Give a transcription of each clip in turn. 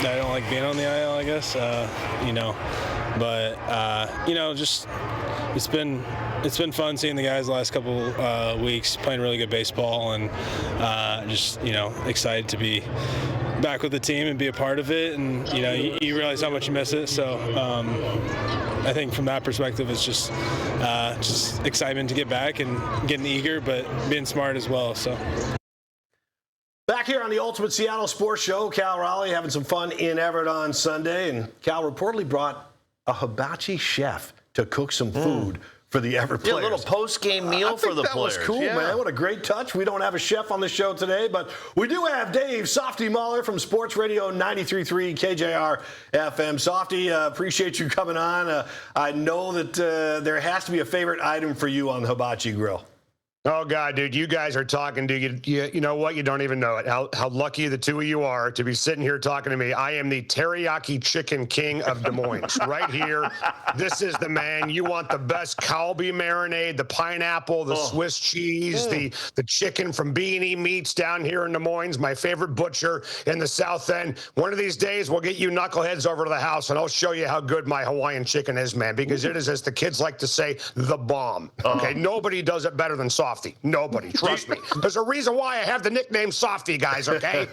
that I don't like being on the IL, I guess. Just it's been fun seeing the guys the last couple weeks playing really good baseball, and excited to be back with the team and be a part of it. And you realize how much you miss it. So I think from that perspective, it's just excitement to get back and getting eager, but being smart as well. So. Back here on the Ultimate Seattle Sports Show, Cal Raleigh having some fun in Everett on Sunday, and Cal reportedly brought a hibachi chef to cook some food for the Everett players. A little post-game meal for the players. That was cool, man. What a great touch. We don't have a chef on the show today, but we do have Dave Softy Mahler from Sports Radio 93.3 KJR FM. Softy, appreciate you coming on. I know that there has to be a favorite item for you on the hibachi grill. Oh, God, dude, you guys are talking, dude. You know what? You don't even know it. How lucky the two of you are to be sitting here talking to me. I am the teriyaki chicken king of Des Moines. Right here. This is the man. You want the best Kalbi marinade, the pineapple, the Swiss cheese, the chicken from B&E Meats down here in Des Moines, my favorite butcher in the South End. One of these days, we'll get you knuckleheads over to the house, and I'll show you how good my Hawaiian chicken is, man, because it is, as the kids like to say, the bomb. Okay? Nobody does it better than Softy. Nobody. Trust me. There's a reason why I have the nickname Softy, guys, okay?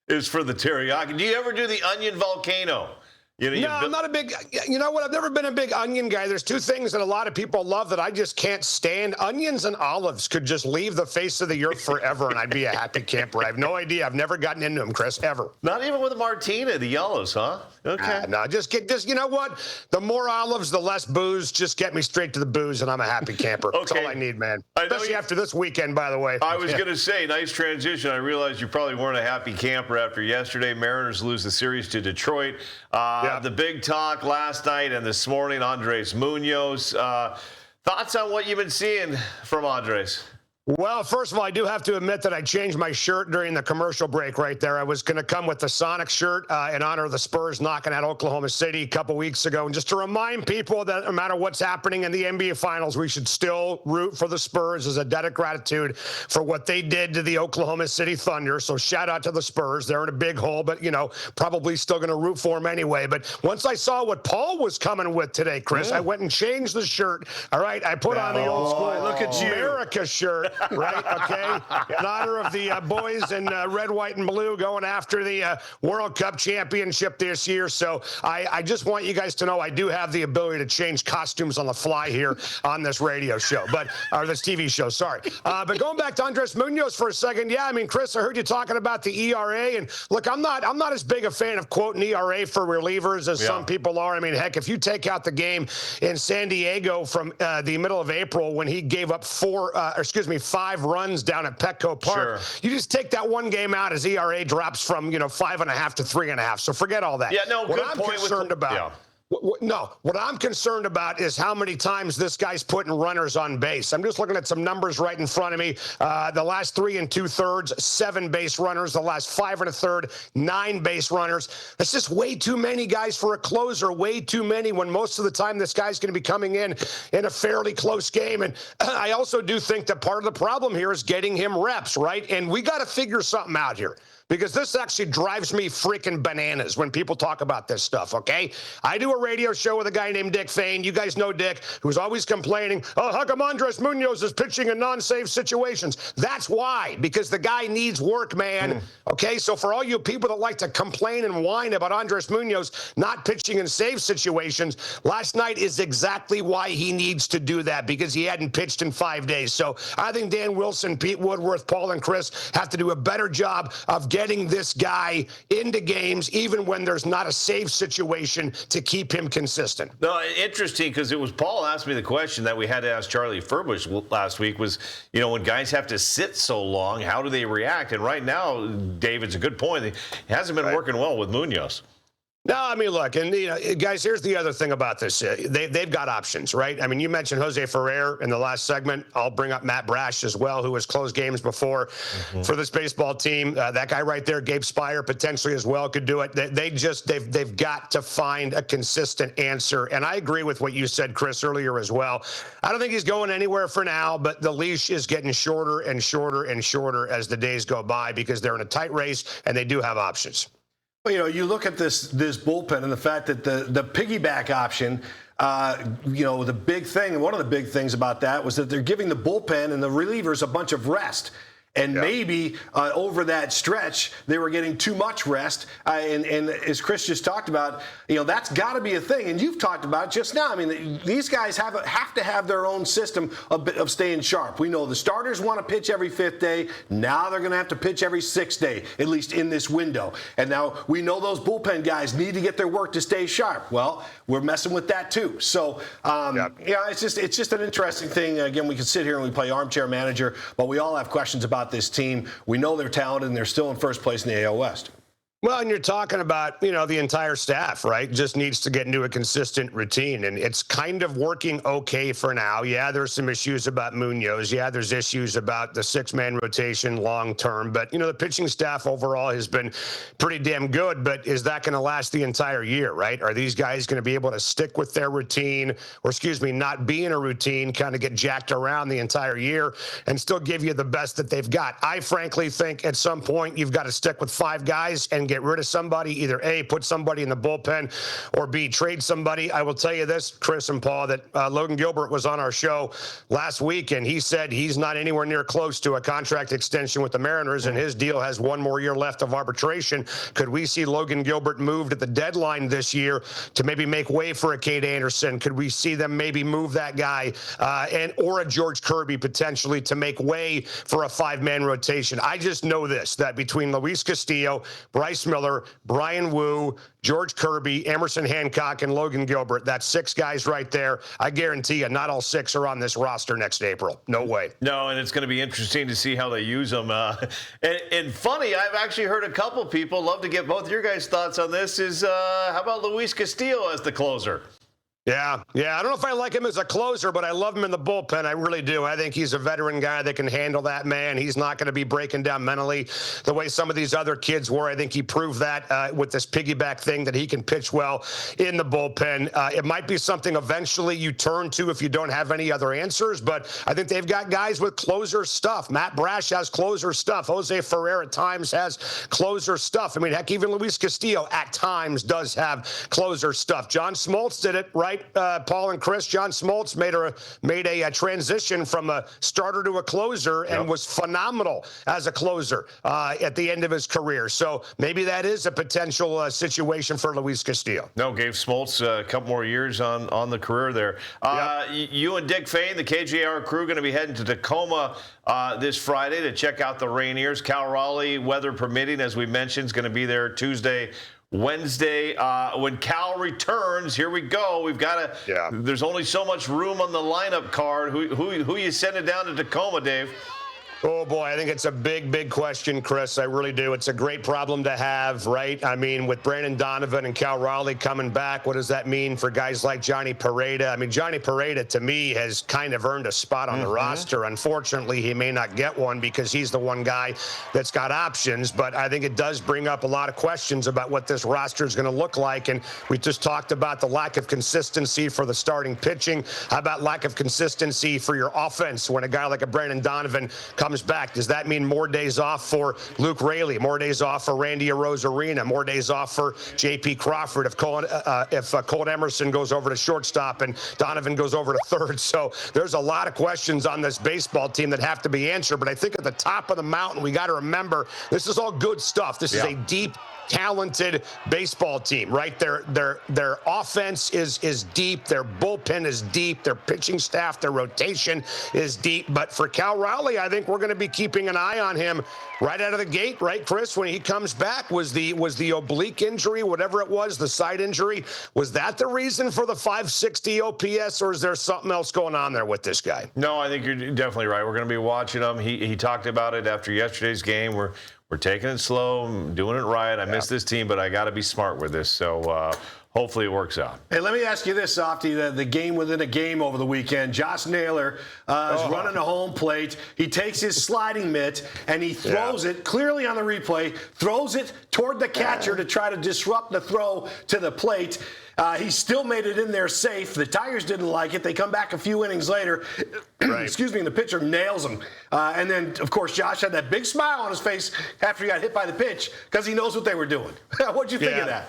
Is for the teriyaki. Do you ever do the onion volcano? No, I'm not a big, you know what? I've never been a big onion guy. There's two things that a lot of people love that I just can't stand. Onions and olives could just leave the face of the earth forever, and I'd be a happy camper. I have no idea. I've never gotten into them, Chris, ever. Not even with a martini, the yellows, huh? Okay. No, just you know what? The more olives, the less booze. Just get me straight to the booze, and I'm a happy camper. That's all I need, man. Especially after this weekend, by the way. I was going to say, nice transition. I realized you probably weren't a happy camper after yesterday. Mariners lose the series to Detroit. The big talk last night and this morning, Andrés Muñoz. Thoughts on what you've been seeing from Andrés? Well, first of all, I do have to admit that I changed my shirt during the commercial break right there. I was going to come with the Sonic shirt in honor of the Spurs knocking out Oklahoma City a couple weeks ago. And just to remind people that no matter what's happening in the NBA Finals, we should still root for the Spurs as a debt of gratitude for what they did to the Oklahoma City Thunder. So shout out to the Spurs. They're in a big hole, but, probably still going to root for them anyway. But once I saw what Paul was coming with today, Chris, I went and changed the shirt. All right, I put on the old school look at you. America shirt. Right, okay, in honor of the boys in red, white, and blue going after the World Cup championship this year. So I just want you guys to know I do have the ability to change costumes on the fly here on this radio show, or this TV show, sorry. But going back to Andrés Muñoz for a second, Chris, I heard you talking about the ERA, and look, I'm not as big a fan of quoting ERA for relievers as some people are. I mean, heck, if you take out the game in San Diego from the middle of April when he gave up 5 runs down at Petco Park. You just take that one game out, his ERA drops from 5.5 to 3.5. So forget all that. What I'm concerned about. What I'm concerned about is how many times this guy's putting runners on base. I'm just looking at some numbers right in front of me. The last 3 2/3, 7 base runners. The last 5 1/3, 9 base runners. That's just way too many guys for a closer. Way too many when most of the time this guy's going to be coming in a fairly close game. And I also do think that part of the problem here is getting him reps, right? And we got to figure something out here. Because this actually drives me freaking bananas when people talk about this stuff, okay? I do a radio show with a guy named Dick Fain. You guys know Dick, who's always complaining, how come Andrés Muñoz is pitching in non-save situations? That's why, because the guy needs work, man, okay? So for all you people that like to complain and whine about Andrés Muñoz not pitching in save situations, last night is exactly why he needs to do that, because he hadn't pitched in 5 days. So I think Dan Wilson, Pete Woodworth, Paul, and Chris have to do a better job of getting this guy into games even when there's not a save situation to keep him consistent. No, interesting, because it was Paul asked me the question that we had to ask Charlie Furbush last week was, when guys have to sit so long, how do they react? And right now, David's a good point. It hasn't been working well with Muñoz. No, I mean, look, and, guys, here's the other thing about this. They've got options, right? I mean, you mentioned Jose Ferrer in the last segment. I'll bring up Matt Brash as well, who has closed games before for this baseball team. That guy right there, Gabe Spire, potentially as well could do it. They've got to find a consistent answer. And I agree with what you said, Chris, earlier as well. I don't think he's going anywhere for now, but the leash is getting shorter and shorter and shorter as the days go by because they're in a tight race and they do have options. Well, you look at this bullpen and the fact that the piggyback option, the big thing, and one of the big things about that was that they're giving the bullpen and the relievers a bunch of rest. And maybe over that stretch, they were getting too much rest. And as Chris just talked about, that's got to be a thing. And you've talked about it just now. I mean, these guys have to have their own system of staying sharp. We know the starters want to pitch every 5th day. Now they're going to have to pitch every 6th day, at least in this window. And now we know those bullpen guys need to get their work to stay sharp. Well, we're messing with that too. So, it's just an interesting thing. Again, we can sit here and we play armchair manager, but we all have questions about this team. We know they're talented and they're still in first place in the AL West. Well, and you're talking about, the entire staff, right? Just needs to get into a consistent routine. And it's kind of working okay for now. Yeah, there's some issues about Muñoz. Yeah, there's issues about the 6-man rotation long term. But, the pitching staff overall has been pretty damn good. But is that going to last the entire year, right? Are these guys going to be able to stick with their routine, or not be in a routine, kind of get jacked around the entire year and still give you the best that they've got? I frankly think at some point you've got to stick with 5 guys and get rid of somebody, either A, put somebody in the bullpen, or B, trade somebody. I will tell you this, Chris and Paul, that Logan Gilbert was on our show last week, and he said he's not anywhere near close to a contract extension with the Mariners, and his deal has 1 more year left of arbitration. Could we see Logan Gilbert moved at the deadline this year to maybe make way for a Cade Anderson? Could we see them maybe move that guy or a George Kirby potentially to make way for a 5-man rotation? I just know this, that between Luis Castillo, Bryce Miller, Brian Wu, George Kirby, Emerson Hancock, and Logan Gilbert, that's 6 guys right there. I guarantee you not all 6 are on this roster next April. No way. No, and it's going to be interesting to see how they use them. And funny, I've actually heard a couple people, love to get both your guys' thoughts on this, is how about Luis Castillo as the closer? Yeah. I don't know if I like him as a closer, but I love him in the bullpen. I really do. I think he's a veteran guy that can handle that, man. He's not going to be breaking down mentally the way some of these other kids were. I think he proved that with this piggyback thing, that he can pitch well in the bullpen. It might be something eventually you turn to if you don't have any other answers, but I think they've got guys with closer stuff. Matt Brash has closer stuff. Jose Ferrer at times has closer stuff. I mean, heck, even Luis Castillo at times does have closer stuff. John Smoltz did it, right? Paul and Chris, John Smoltz made a transition from a starter to a closer and was phenomenal as a closer at the end of his career. So maybe that is a potential situation for Luis Castillo. No, gave Smoltz a couple more years on the career there. You and Dick Fain, the KJR crew, going to be heading to Tacoma this Friday to check out the Rainiers. Cal Raleigh, weather permitting, as we mentioned, is going to be there Tuesday, Wednesday. When Cal returns, here we go. We've got to. There's only so much room on the lineup card. Who you sending down to Tacoma, Dave? Oh, boy, I think it's a big, big question, Chris. I really do. It's a great problem to have, right? I mean, with Brandon Donovan and Cal Raleigh coming back, what does that mean for guys like Johnny Pareda? I mean, Johnny Pareda, to me, has kind of earned a spot on the roster. Unfortunately, he may not get one because he's the one guy that's got options. But I think it does bring up a lot of questions about what this roster is going to look like. And we just talked about the lack of consistency for the starting pitching. How about lack of consistency for your offense when a guy like a Brandon Donovan comes back? Does that mean more days off for Luke Raley, more days off for Randy Arozarena, more days off for J.P. Crawford if Colt Emerson goes over to shortstop and Donovan goes over to third? So there's a lot of questions on this baseball team that have to be answered. But I think at the top of the mountain, we got to remember this is all good stuff. This is a deep, talented baseball team, right? Their offense is deep, their bullpen is deep, their pitching staff, their rotation is deep. But for Cal Raleigh, I think we're going to be keeping an eye on him right out of the gate, right, Chris? When he comes back, was the oblique injury, whatever it was, the side injury, was that the reason for the 560 OPS, or is there something else going on there with this guy? No, I think you're definitely right. We're going to be watching him. He talked about it after yesterday's game. We're taking it slow, doing it right. I miss this team, but I got to be smart with this. So hopefully it works out. Hey, let me ask you this, Softy. The game within a game over the weekend. Josh Naylor is running a home plate. He takes his sliding mitt and he throws it clearly on the replay, throws it toward the catcher to try to disrupt the throw to the plate. He still made it in there safe. The Tigers didn't like it. They come back a few innings later. Excuse me, and the pitcher nails him. And then, of course, Josh had that big smile on his face after he got hit by the pitch because he knows what they were doing. What'd you think of that?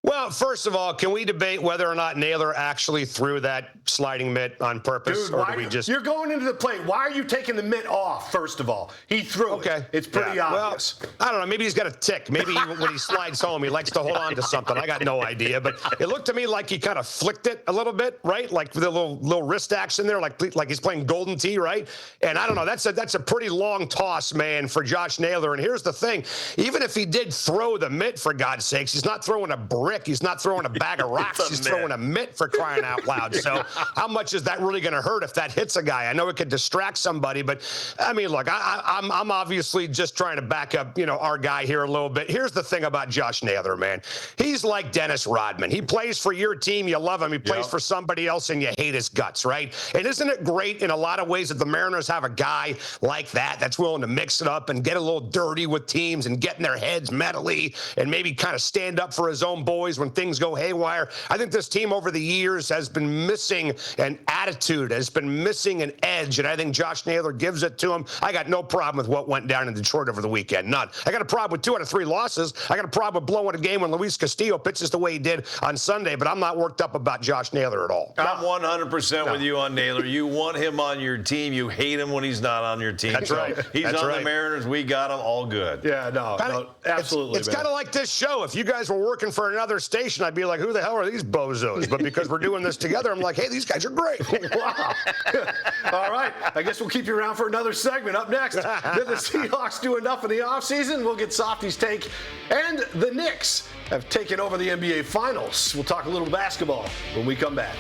Well, first of all, can we debate whether or not Naylor actually threw that sliding mitt on purpose? Dude, you're going into the plate. Why are you taking the mitt off, first of all? He threw it. It's pretty obvious. Well, I don't know. Maybe he's got a tick. Maybe when he slides home, he likes to hold on to something. I got no idea. But it looked to me like he kind of flicked it a little bit, right? Like with a little wrist action there, like he's playing Golden Tee, right? And I don't know. That's a pretty long toss, man, for Josh Naylor. And here's the thing. Even if he did throw the mitt, for God's sakes, he's not throwing a brick. He's not throwing a bag of rocks. He's throwing a mitt, for crying out loud. So how much is that really going to hurt if that hits a guy? I know it could distract somebody, but I mean, look, I'm obviously just trying to back up, our guy here a little bit. Here's the thing about Josh Naylor, man. He's like Dennis Rodman. He plays for your team. You love him. He plays for somebody else and you hate his guts, right? And isn't it great in a lot of ways that the Mariners have a guy like that that's willing to mix it up and get a little dirty with teams and get in their heads mentally and maybe kind of stand up for his own boys when things go haywire? I think this team over the years has been missing an attitude, has been missing an edge, and I think Josh Naylor gives it to him. I got no problem with what went down in Detroit over the weekend. None. I got a problem with 2 out of 3 losses. I got a problem with blowing a game when Luis Castillo pitches the way he did on Sunday, but I'm not worked up about Josh Naylor at all. I'm 100% with you on Naylor. You want him on your team. You hate him when he's not on your team. That's right. He's on the Mariners. We got him all good. Yeah, no, absolutely. It's kind of like this show. If you guys were working for another station, I'd be like, who the hell are these bozos? But because we're doing this together, I'm like, hey, these guys are great. Wow. All right. I guess we'll keep you around for another segment. Up next, did the Seahawks do enough in the offseason? We'll get Softy's take. And the Knicks have taken over the NBA Finals. We'll talk a little basketball when we come back.